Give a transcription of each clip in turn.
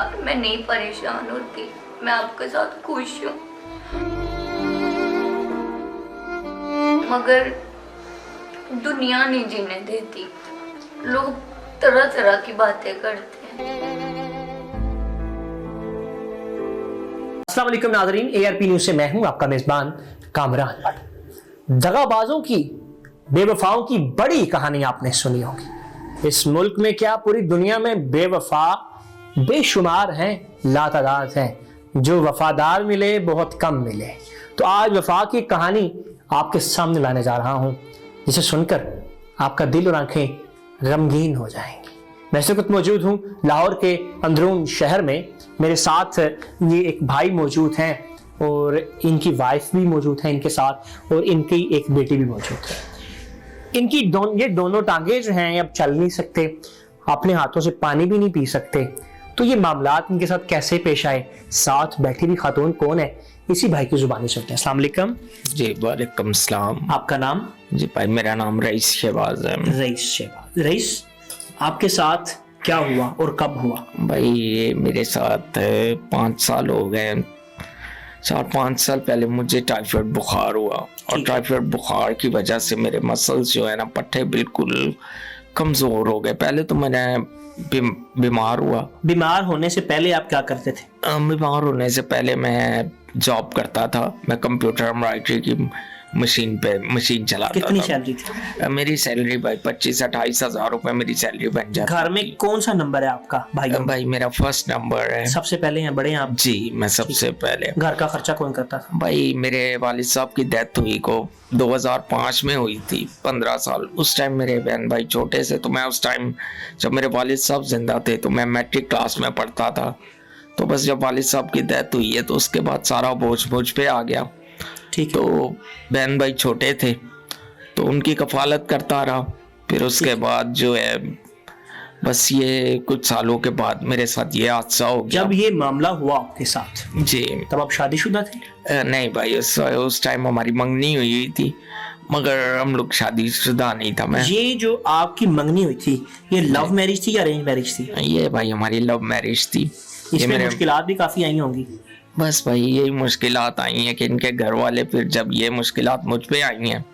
साथ मैं नहीं परेशान होती, मैं आपके साथ खुश हूँ। मगर दुनिया नहीं जीने देती, लोग तरह तरह की बातें करते हैं। अस्सलाम वालेकुम नाज़रीन, ARP न्यूज़ से मैं हूं आपका मेजबान कामरान। दगाबाजों की, बेवफाओं की बड़ी कहानी आपने सुनी होगी। इस मुल्क में क्या पूरी दुनिया में बेवफा बेशुमार हैं, लातादाद हैं। जो वफादार मिले बहुत कम मिले। तो आज वफा की कहानी आपके सामने लाने जा रहा हूं, जिसे सुनकर आपका दिल और आंखें गमगीन हो जाएंगी। मैं इस वक्त मौजूद हूं लाहौर के अंदरून शहर में। मेरे साथ ये एक भाई मौजूद हैं और इनकी वाइफ भी मौजूद है इनके साथ, और इनकी एक बेटी भी मौजूद है। इनकी ये दोनों टांगे जो हैं अब चल नहीं सकते, अपने हाथों से पानी भी नहीं पी सकते। तो ये मामलात इनके साथ कैसे पेश आए, साथ बैठी हुई खातून कौन है, इसी भाई की जुबानी सुनते हैं। अस्सलाम वालेकुम। जी वालेकुम सलाम। आपका नाम? जी भाई मेरा नाम रईस शहबाज है। रईस शहबाज। रईस, आपके साथ क्या हुआ और कब हुआ? भाई ये मेरे साथ 5 साल हो गए। 4-5 साल पहले मुझे टाइफाइड बुखार हुआ, और टाइफाइड बुखार की वजह से मेरे मसल्स जो है ना, पट्टे बिल्कुल कमजोर हो गए। पहले तो मैंने बीमार हुआ। बीमार होने से पहले आप क्या करते थे? बीमार होने से पहले मैं जॉब करता था। मैं कंप्यूटर एम्ब्रॉयडरी की मशीन चलाता था। कितनी सैलरी थी? मेरी सैलरी भाई 25-28 हजार रुपए मेरी सैलरी बन जाती। घर में कौन सा नंबर है आपका भाई? भाई मेरा फर्स्ट नंबर है। सबसे पहले हैं, बड़े हैं आप? जी मैं सबसे पहले। घर का खर्चा कौन करता था? भाई मेरे वालिद साहब की डेथ हुई को 2005 में हुई थी, 15 साल। उस टाइम मेरे बहन भाई छोटे से, तो मैं उस टाइम जब मेरे वालिद साहब जिंदा थे तो मैं मैट्रिक क्लास में पढ़ता था। तो बस जब वालिद साहब की डेथ हुई है तो उसके बाद सारा बोझ मुझ पे आ गया। ठीक। तो बहन भाई छोटे थे तो उनकी कफालत करता रहा। फिर उसके बाद जो है, बस ये कुछ सालों के बाद मेरे साथ ये हादसा हो गया। जब ये मामला हुआ आपके साथ, जी तब आप शादीशुदा थे? नहीं भाई, उस टाइम हमारी मंगनी हुई थी, मगर हम लोग शादीशुदा नहीं था। मैं ये जो आपकी मंगनी हुई थी, ये लव मैरिज थी या अरेंज मैरिज थी? ये भाई हमारी लव मैरिज थी। इसमें मुश्किलात भी काफी आई होंगी। बस भाई यही मुश्किलात आई हैं कि इनके घर वाले, फिर जब ये मुश्किलात मुझ पे आई हैं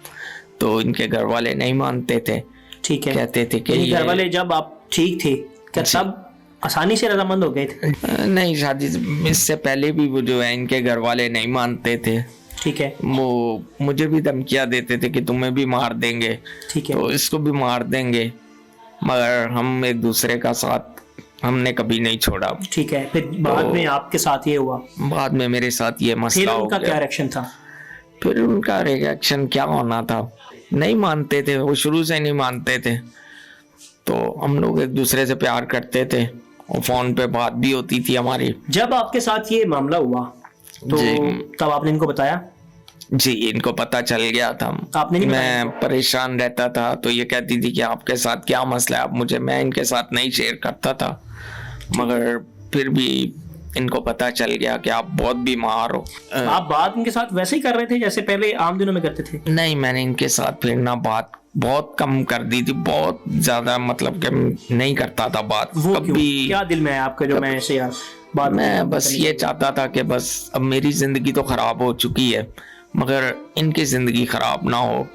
तो इनके घर वाले नहीं मानते थे। ठीक है। कहते थे कि घर वाले जब आप ठीक थे क्या तब आसानी से रजामंद हो गए थे? नहीं, शादी इससे पहले भी वो जो है इनके घर वाले नहीं मानते थे। ठीक है। वो मुझे भी धमकियां देते थे कि तुम्हें भी मार देंगे, ठीक है, तो इसको भी मार देंगे, मगर हम एक दूसरे का साथ हमने कभी नहीं छोड़ा। ठीक है। फिर बाद में आपके साथ ये हुआ? बाद में मेरे साथ ये मसला हो गया। उनका क्या रिएक्शन था? फिर उनका रिएक्शन क्या होना था, नहीं मानते थे, वो शुरू से नहीं मानते थे। तो हम लोग एक दूसरे से प्यार करते थे और फोन पे बात भी होती थी हमारी। जब आपके साथ ये मामला हुआ तो तब आपने इनको बताया? जी इनको पता चल गया था। आपने नहीं मैं परेशान रहता था तो ये कहती थी कि आपके साथ क्या मसला है। आप मैं इनके साथ नहीं शेयर करता था, मगर फिर भी इनको पता चल गया कि आप बहुत बीमार हो। आप बात इनके साथ वैसे ही कर रहे थे जैसे पहले आम दिनों में करते थे? नहीं, मैंने इनके साथ फिर ना बात बहुत कम कर दी थी, बहुत ज्यादा, मतलब कि नहीं करता था बात। वो कभी क्या दिल में है आपका जो मैं ऐसे यार बात? मैं बस ये चाहता था कि बस अब मेरी जिंदगी तो खराब हो चुकी है, मगर इनकी जिंदगी खराब ना हो,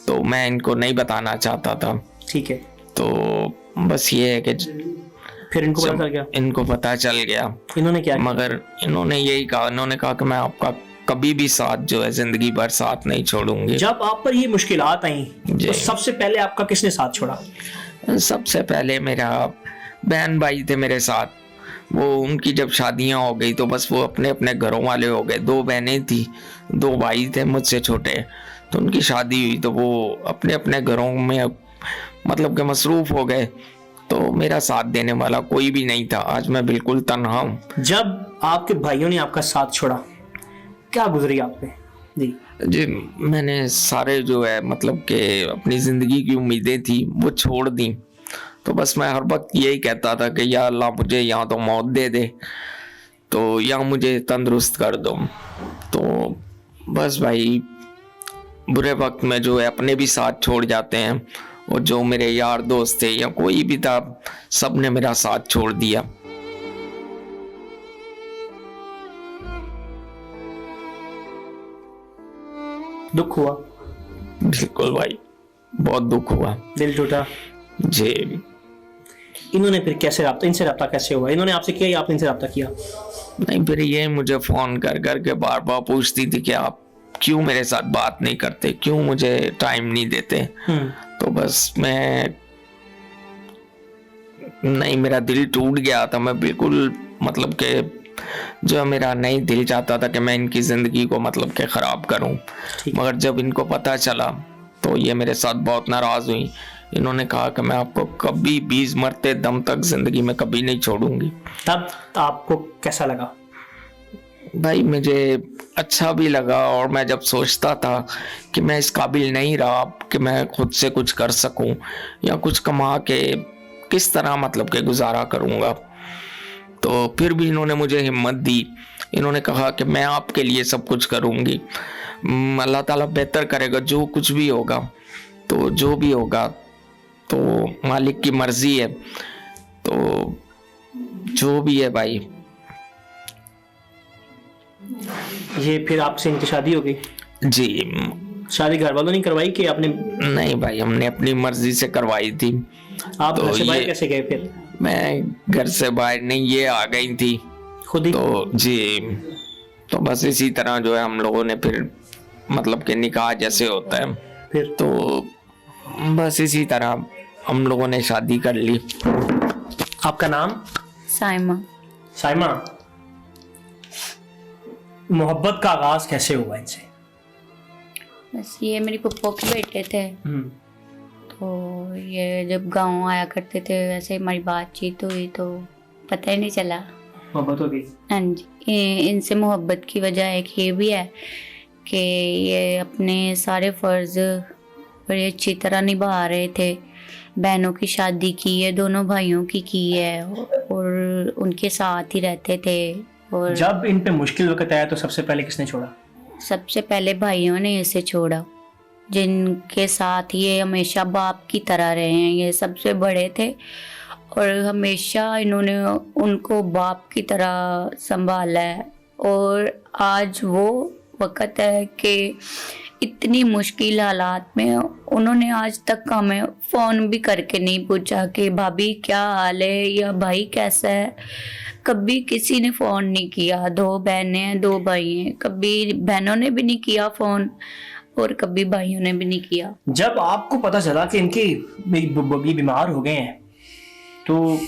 तो मैं इनको नहीं बताना चाहता था। ठीक है। तो बस ये है कि फिर इनको पता चल गया? इनको पता चल गया। इन्होंने क्या? मगर इन्होंने यही कहा, इन्होंने कहा कि मैं आपका कभी भी साथ जो है जिंदगी भर साथ नहीं छोड़ूंगी। जब आप पर ये मुश्किलात आई तो सबसे पहले आपका किसने साथ छोड़ा? सबसे पहले मेरा बहन भाई थे मेरे साथ। वो उनकी जब शादियां हो गई तो बस वो अपने अपने घरों वाले हो गए। 2 बहनें थी, 2 भाई थे मुझसे छोटे, तो उनकी शादी हुई तो वो अपने अपने घरों में मतलब कि मसरूफ हो गए। तो मेरा साथ देने वाला कोई भी नहीं था। आज मैं बिल्कुल तन्हा हूँ। जब आपके भाइयों ने आपका साथ छोड़ा, क्या गुजरी आप पे? जी मैंने सारे जो है मतलब कि अपनी जिंदगी की उम्मीदें थी वो छोड़ दी। तो बस मैं हर वक्त यही कहता था कि या अल्लाह मुझे यहाँ तो मौत दे दे, तो या मुझे तंदुरुस्त कर दो। तो बस भाई बुरे वक्त में जो है अपने भी साथ छोड़ जाते हैं, और जो मेरे यार दोस्त थे या कोई भी था, सब ने मेरा साथ छोड़ दिया। दुख हुआ? बिल्कुल भाई, बहुत दुख हुआ। दिल टूटा? जी। इन्होंने फिर कैसे रब्ता, इनसे रब्ता कैसे हुआ? इन्होंने आपसे किया या आपने इनसे रब्ता किया? नहीं, फिर ये मुझे फोन कर करके बार बार पूछती थी कि आप क्यों मेरे साथ बात नहीं करते, क्यों मुझे टाइम नहीं देते। तो बस मैं नहीं, मेरा दिल टूट गया था। मैं बिल्कुल मतलब कि जो मेरा नहीं दिल चाहता था कि मैं इनकी ज़िंदगी को मतलब कि ख़राब करूं, मगर जब इनको पता चला तो ये मेरे साथ बहुत नाराज़ हुई। इन्होंने कहा कि मैं आपको कभी 20 मरते दम तक ज़िंदगी में कभी नहीं छोड़ूंगी। तब आपको कैसा लगा? भाई मुझे अच्छा भी लगा, और मैं जब सोचता था कि मैं इस काबिल नहीं रहा कि मैं खुद से कुछ कर सकूं या कुछ कमा के किस तरह मतलब के गुजारा करूंगा, तो फिर भी इन्होंने मुझे हिम्मत दी। इन्होंने कहा कि मैं आपके लिए सब कुछ करूंगी, अल्लाह ताला बेहतर करेगा, जो कुछ भी होगा तो जो भी होगा तो मालिक की मर्जी है, तो जो भी है भाई। ये फिर आपसे इनकी शादी हो गई? जी। शादी घर वालों ने करवाई कि आपने? नहीं भाई, हमने अपनी मर्जी से करवाई थी। आप तो घर से बाहर ये- कैसे गए फिर? मैं घर से बाहर नहीं, ये आ गई थी खुद ही? तो जी। तो बस इसी तरह जो है हम लोगों ने फिर मतलब कि निकाह जैसे होता है, फिर तो बस इसी तरह हम लोगों ने शादी कर ली। आपका नाम? साइमा। साइमा, मोहब्बत का आगाज कैसे हुआ इनसे? बस ये मेरी पप्पो के बेटे थे, तो ये जब गांव आया करते थे वैसे हमारी बातचीत हुई तो पता ही नहीं चला, मोहब्बत हो गई। हाँ जी। इनसे मोहब्बत की वजह एक ये भी है कि ये अपने सारे फ़र्ज़ बड़ी अच्छी तरह निभा रहे थे। बहनों की शादी की है, दोनों भाइयों की है, और उनके साथ ही रहते थे। और जब इन पे मुश्किल वक्त आया तो सबसे पहले किसने छोड़ा? सबसे पहले भाइयों ने इसे छोड़ा, जिनके साथ ये हमेशा बाप की तरह रहे हैं। ये सबसे बड़े थे और हमेशा इन्होंने उनको बाप की तरह संभाला है। और आज वो वक़्त है कि इतनी मुश्किल हालात में उन्होंने आज तक हमें फ़ोन भी करके नहीं पूछा कि भाभी क्या हाल है या भाई कैसा है। कभी किसी ने फ़ोन नहीं किया। 2 बहनें हैं, 2 भाई हैं, कभी बहनों ने भी नहीं किया फ़ोन और कभी भाइयों ने भी नहीं किया। जब आपको पता चला कि इनकी ये बीमार हो गए हैं तो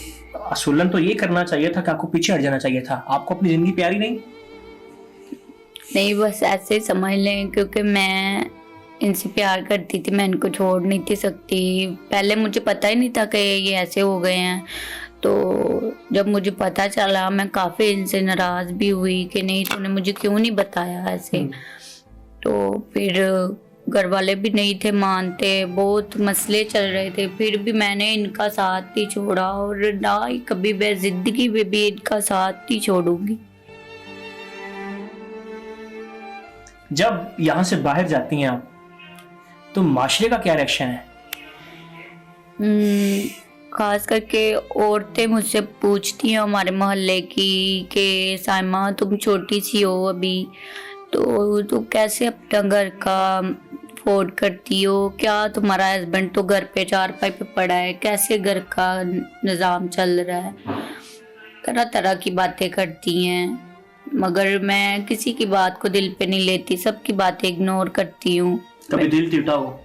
असूलन तो ये करना चाहिए था कि आपको पीछे हट जाना चाहिए था। आपको अपनी जिंदगी प्यारी नहीं? नहीं, बस ऐसे ही समझ लें, क्योंकि मैं इनसे प्यार करती थी, मैं इनको छोड़ नहीं थी सकती। पहले मुझे पता ही नहीं था कि ये ऐसे हो गए हैं, तो जब मुझे पता चला मैं काफ़ी इनसे नाराज़ भी हुई कि नहीं तूने मुझे क्यों नहीं बताया ऐसे। तो फिर घर वाले भी नहीं थे मानते, बहुत मसले चल रहे थे, फिर भी मैंने इनका साथ नहीं छोड़ा और ना ही कभी मैं ज़िंदगी में भी इनका साथ नहीं छोड़ूंगी। जब यहाँ से बाहर जाती हैं आप तो माशरे का क्या रिएक्शन है? खास करके औरतें मुझसे पूछती हैं हमारे मोहल्ले की कि साइमा तुम छोटी सी हो अभी, तो तू कैसे अपना घर का अफोर्ड करती हो, क्या तुम्हारा हस्बैंड तो घर पे चारपाई पे पड़ा है, कैसे घर का निज़ाम चल रहा है। तरह तरह की बातें करती हैं, मगर मैं किसी की बात को दिल पे नहीं लेती, सबकी बातें इग्नोर करती हूँ। कभी दिल टूटा हो?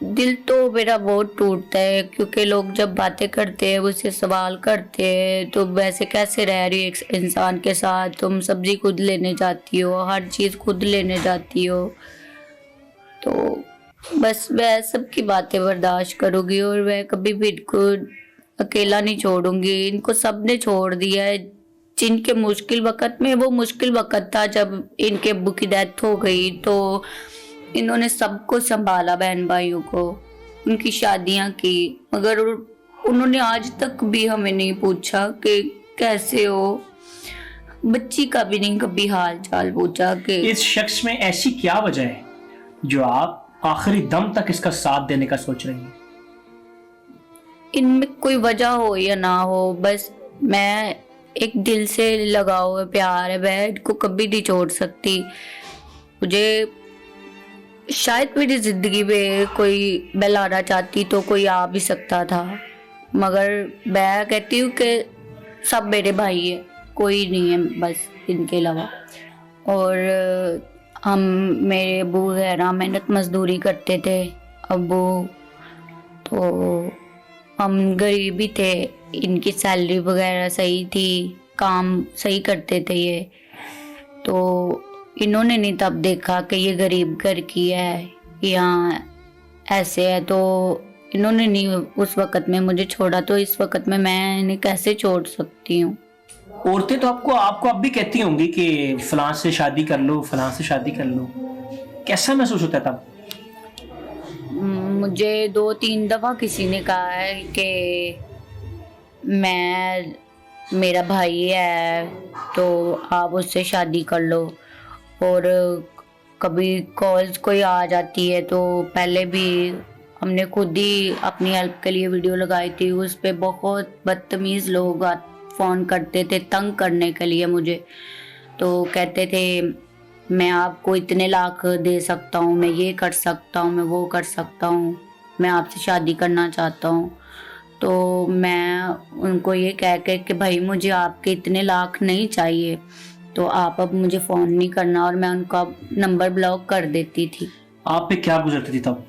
दिल तो मेरा बहुत टूटता है, क्योंकि लोग जब बातें करते हैं मुझसे सवाल करते हैं तो वैसे कैसे रह रही है एक इंसान के साथ, तुम सब्जी खुद लेने जाती हो, हर चीज़ खुद लेने जाती हो। तो बस मैं सबकी बातें बर्दाश्त करूँगी और मैं कभी भी इनको अकेला नहीं छोड़ूंगी। इनको सब ने छोड़ दिया है। जिनके मुश्किल वक़्त में, वो मुश्किल वक़्त था जब इनके अब्बू की डेथ हो गई, तो इन्होंने सबको संभाला, बहन भाइयों को, उनकी शादियां की, मगर उन्होंने आज तक भी हमें नहीं पूछा कि कैसे हो। बच्ची का भी नहीं कभी हाल चाल पूछा कि इस शख्स में ऐसी क्या वजह है जो आप आखिरी दम तक इसका साथ देने का सोच रही हैं? इनमें कोई वजह हो या ना हो, बस मैं एक दिल से लगाव है, प्यार है, मैं इनको कभी नहीं छोड़ सकती। मुझे शायद मेरी ज़िंदगी में कोई मैं लाना चाहती तो कोई आ भी सकता था, मगर मैं कहती हूँ कि सब मेरे भाई है, कोई नहीं है बस इनके अलावा। और हम मेरे अबू है ना मेहनत मजदूरी करते थे, अबू तो हम गरीब ही थे, इनकी सैलरी वगैरह सही थी, काम सही करते थे ये। तो इन्होंने नहीं तब देखा कि ये गरीब घर की है या ऐसे है, तो इन्होंने नहीं उस वक़्त में मुझे छोड़ा, तो इस वक़्त में मैं इन्हें कैसे छोड़ सकती हूँ। औरतें तो आपको अब भी कहती होंगी कि फलां से शादी कर लो, फलां से शादी कर लो, कैसा महसूस होता है तब? मुझे 2-3 दफ़ा किसी ने कहा है कि मेरा भाई है तो आप उससे शादी कर लो। और कभी कॉल्स कोई आ जाती है तो पहले भी हमने खुद ही अपनी हेल्प के लिए वीडियो लगाई थी, उस पे बहुत बदतमीज़ लोग फ़ोन करते थे तंग करने के लिए मुझे। तो कहते थे मैं आपको इतने लाख दे सकता हूँ, मैं ये कर सकता हूँ, मैं वो कर सकता हूँ, मैं आपसे शादी करना चाहता हूँ। तो मैं उनको ये कह के कि भाई मुझे आपके इतने लाख नहीं चाहिए, तो आप अब मुझे फ़ोन नहीं करना, और मैं उनका नंबर ब्लॉक कर देती थी। आप पे क्या गुजरती थी तब?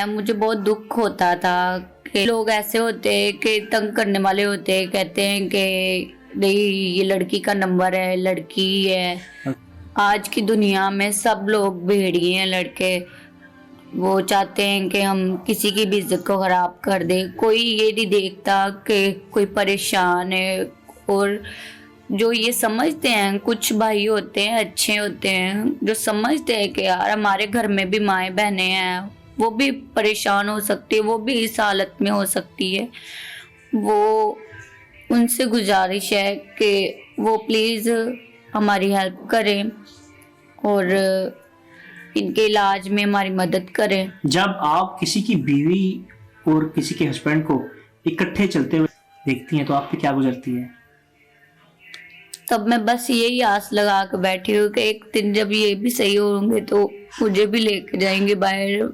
मुझे बहुत दुख होता था कि लोग ऐसे होते हैं कि तंग करने वाले होते हैं, कहते हैं कि नहीं ये लड़की का नंबर है, लड़की है। आज की दुनिया में सब लोग भेड़िए हैं, लड़के वो चाहते हैं कि हम किसी की भी इज्जत को ख़राब कर दें। कोई ये नहीं देखता कि कोई परेशान है। और जो ये समझते हैं, कुछ भाई होते हैं अच्छे होते हैं जो समझते हैं कि यार हमारे घर में भी माएँ बहनें हैं, वो भी परेशान हो सकती है, वो भी इस हालत में हो सकती है। वो उनसे गुजारिश है कि वो प्लीज़ हमारी हेल्प करें और इनके इलाज में हमारी मदद करें। जब आप किसी की बीवी और किसी के हस्बैंड को इकट्ठे चलते हुए देखती हैं तो आप पे क्या गुजरती है? तब मैं बस यही आस लगा कर बैठी हूँ कि एक दिन जब ये भी सही होंगे तो मुझे भी लेके जाएंगे बाहर,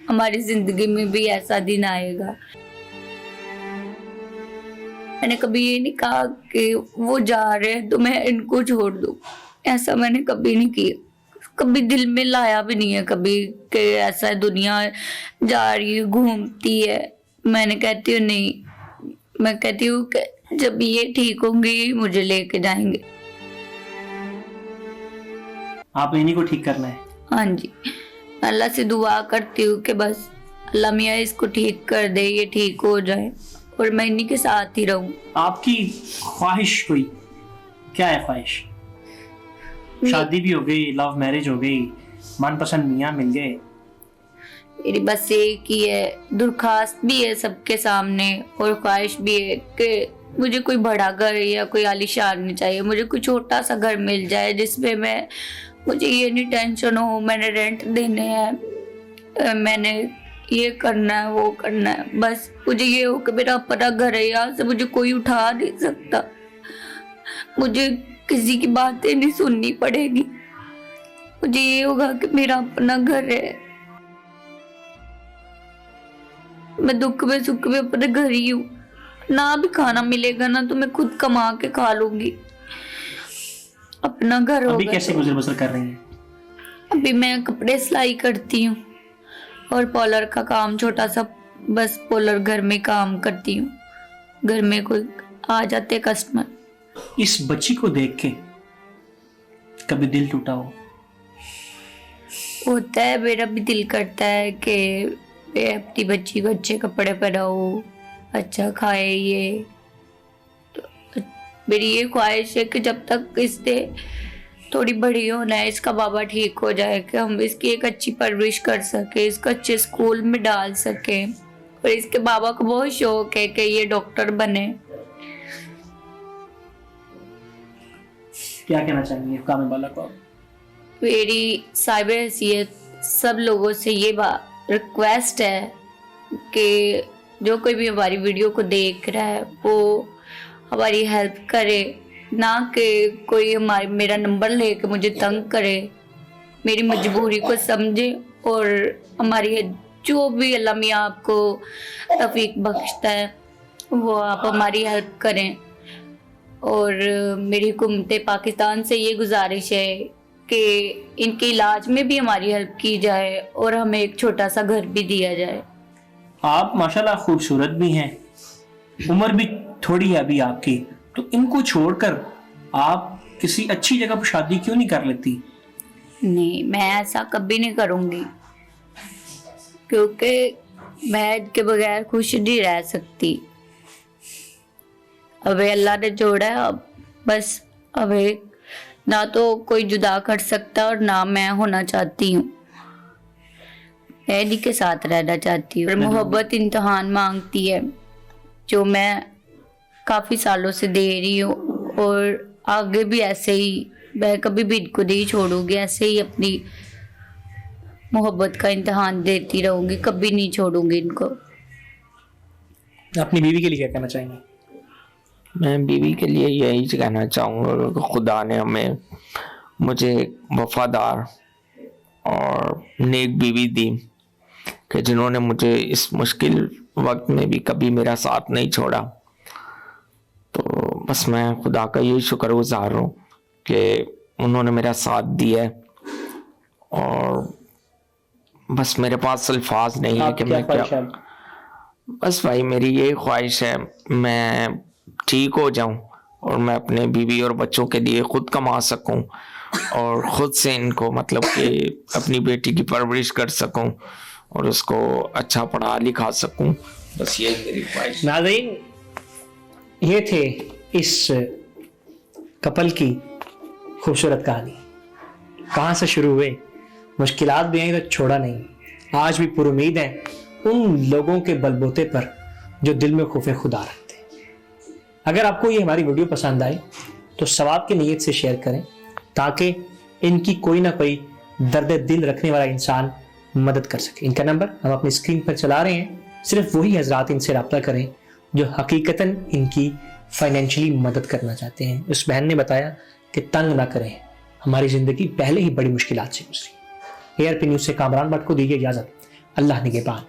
हमारी जिंदगी में भी ऐसा दिन आएगा। मैंने कभी ये नहीं कहा कि वो जा रहे हैं तो मैं इनको छोड़ दूँ, ऐसा मैंने कभी नहीं किया, कभी दिल में लाया भी नहीं है कभी कि ऐसा दुनिया जा रही है घूमती है। मैंने कहती हूँ नहीं, मैं कहती हूँ कि जब ये ठीक होंगी मुझे लेके जाएंगे। आप इन्हीं को ठीक करना है? हाँ जी, अल्लाह से दुआ करती हूँ कि बस अल्लाह मियाँ इसको ठीक कर दे, ये ठीक हो जाए और मैं इन्हीं के साथ ही रहूँ। आपकी ख्वाहिश कोई क्या है? ख्वाहिश शादी भी हो गई, लव मैरिज हो गई, मनपसंद मियाँ मिल गए, मेरी बस एक ही है, दरख्वास्त भी है सबके सामने और ख्वाहिश भी है कि मुझे कोई बड़ा घर या कोई आलीशान नहीं चाहिए, मुझे कोई छोटा सा घर मिल जाए जिसमें मुझे ये नहीं टेंशन हो मैंने रेंट देने हैं, मैंने ये करना है वो करना है। बस मुझे ये हो कि मेरा अपना घर है, यहाँ से मुझे कोई उठा नहीं सकता, मुझे किसी की बातें नहीं सुननी पड़ेगी, मुझे ये होगा कि मेरा अपना घर है, मैं दुख में सुख में अपने घर ही हूँ। ना भी खाना मिलेगा ना तो मैं खुद कमा के खा लूंगी, अपना घर होगा। अभी कैसे गुजर बसर कर रही हैं? अभी मैं कपड़े सिलाई करती हूँ और पॉलर का काम छोटा सा, बस पॉलर घर में काम करती हूँ, घर में कोई आ जाते कस्टमर। इस बच्ची को देख के कभी दिल टूटा हो? होता है, मेरा भी दिल करता है कि मैं अपनी बच्ची को अच्छे कपड़े पहनाऊँ, अच्छा खाए। ये तो मेरी ये ख्वाहिश है कि जब तक इससे थोड़ी बड़ी होना है, इसका बाबा ठीक हो जाए, कि हम इसकी एक अच्छी परवरिश कर सके, इसको अच्छे स्कूल में डाल सके। और इसके बाबा को बहुत शौक है कि ये डॉक्टर बने। क्या कहना चाहेंगे कामे बाला को? मेरी साहिब हैसियत सब लोगों से ये रिक्वेस्ट है कि जो कोई भी हमारी वीडियो को देख रहा है वो हमारी हेल्प करे, ना कि कोई मेरा नंबर लेके मुझे तंग करे। मेरी मजबूरी को समझे और हमारी जो भी अल्लाह मियाँ आपको तौफीक बख्शता है वो आप हमारी हेल्प करें। और मेरी हुकूमत पाकिस्तान से ये गुजारिश है कि इनके इलाज में भी हमारी हेल्प की जाए और हमें एक छोटा सा घर भी दिया जाए। आप माशाल्लाह खूबसूरत भी हैं, उम्र भी थोड़ी है अभी आपकी, तो इनको छोड़कर आप किसी अच्छी जगह पर शादी क्यों नहीं कर लेती? नहीं, मैं ऐसा कभी नहीं करूँगी क्योंकि मैं इनके बगैर खुश नहीं रह सकती। अबे अल्लाह ने जोड़ा है, अब बस अबे ना तो कोई जुदा कर सकता और ना मैं होना चाहती हूँ। मैं इन्हीं के साथ रहना चाहती हूँ। और मोहब्बत इम्तिहान मांगती है जो मैं काफ़ी सालों से दे रही हूँ और आगे भी ऐसे ही मैं कभी भी इनको नहीं छोड़ूंगी, ऐसे ही अपनी मोहब्बत का इम्तिहान देती रहूंगी, कभी नहीं छोड़ूंगी इनको। अपनी बीवी के लिए क्या कहना चाहेंगे? मैं बीवी के लिए यही कहना चाहूँगा कि खुदा ने मुझे वफादार और नेक बीवी दी कि जिन्होंने मुझे इस मुश्किल वक्त में भी कभी मेरा साथ नहीं छोड़ा। तो बस मैं खुदा का यही शुक्रगुजार हूँ कि उन्होंने मेरा साथ दिया है। और बस मेरे पास अल्फाज नहीं है कि मैं क्या, बस भाई मेरी यही ख्वाहिश है मैं ठीक हो जाऊं और मैं अपने बीवी और बच्चों के लिए खुद कमा सकूं और खुद से इनको मतलब कि अपनी बेटी की परवरिश कर सकूं और उसको अच्छा पढ़ा लिखा सकूं। बस यही मेरी ख्वाहिश। नाज़रीन, ये थे इस कपल की खूबसूरत कहानी। कहाँ से शुरू हुए, मुश्किलात भी आई तो छोड़ा नहीं। आज भी पुरुमीद हैं उन लोगों के बलबूते पर जो दिल में खौफ खुदा रखते हैं। अगर आपको ये हमारी वीडियो पसंद आए तो सवाब की नीयत से शेयर करें ताकि इनकी कोई ना कोई दर्द दिल रखने वाला इंसान मदद कर सके। इनका नंबर हम अपनी स्क्रीन पर चला रहे हैं, सिर्फ वही हजरात इनसे रब्ता करें जो हकीकतन इनकी फाइनेंशियली मदद करना चाहते हैं। उस बहन ने बताया कि तंग ना करें, हमारी ज़िंदगी पहले ही बड़ी मुश्किलात से गुजरी। ARP न्यूज़ से कामरान भट्ट को दीजिए इजाज़त। अल्लाह निगहबान।